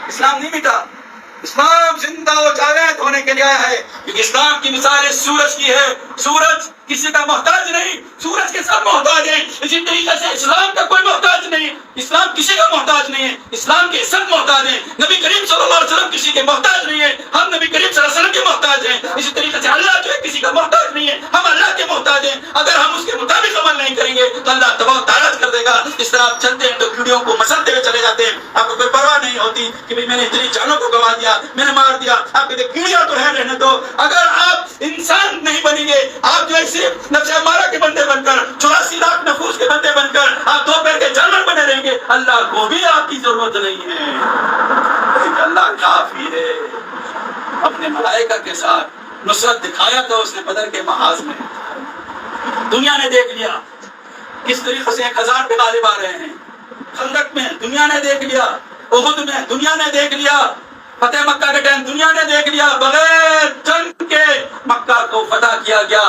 اسلام نہیں مٹا، اسلام زندہ و جاوید ہونے کے لیے آیا ہے، کیونکہ اسلام کی مثال سورج کی ہے۔ سورج کسی کا محتاج نہیں، سورج کے سب محتاج ہیں، اسی طریقے سے اسلام کا کوئی محتاج نہیں، اسلام کسی کا محتاج نہیں ہے، اسلام کے سب محتاج ہیں۔ نبی کریم صلی اللہ علیہ وسلم کسی کے محتاج نہیں ہے، ہم نبی کریم صلی اللہ علیہ وسلم کے محتاج ہیں۔ اسی طریقے سے اللہ جو ہے کسی کا محتاج نہیں ہے، ہم اللہ کے محتاج ہیں۔ اگر ہم اس کے مطابق عمل نہیں کریں گے تو اللہ تباہ و تاراج کر دے گا۔ اس طرح آپ چلتے ہیں تو کیڑیوں کو مسلتے ہوئے چلے جاتے ہیں، آپ کو کوئی پرواہ نہیں ہوتی کہ میں نے اتنی جانوں کو گوا دیا، میں نے مار دیا۔ آپ کہتے کیڑیاں تو ہے، رہنے دو۔ اگر آپ انسان نہیں بنیں گے، آپ جو ہے صرف نفس امارہ کے بندے بن کر، 84 لاکھ نفوس کے بندے بن کر آپ دو پیر کے جانور بنے رہیں گے، اللہ کو بھی آپ کی ضرورت نہیں ہے، لیکن اللہ کافی ہے۔ اپنے ملائکہ کے ساتھ نصرت دکھایا تو اس نے بدر کے محاذ میں، دنیا نے دیکھ لیا کس طریقے سے 1000 پہ غالب آ رہے ہیں۔ خندق میں دنیا نے دیکھ لیا، احد میں دنیا نے دیکھ لیا، فتح مکہ کے ٹائم دنیا نے دیکھ لیا، بغیر جنگ کے مکہ کو فتح کیا گیا۔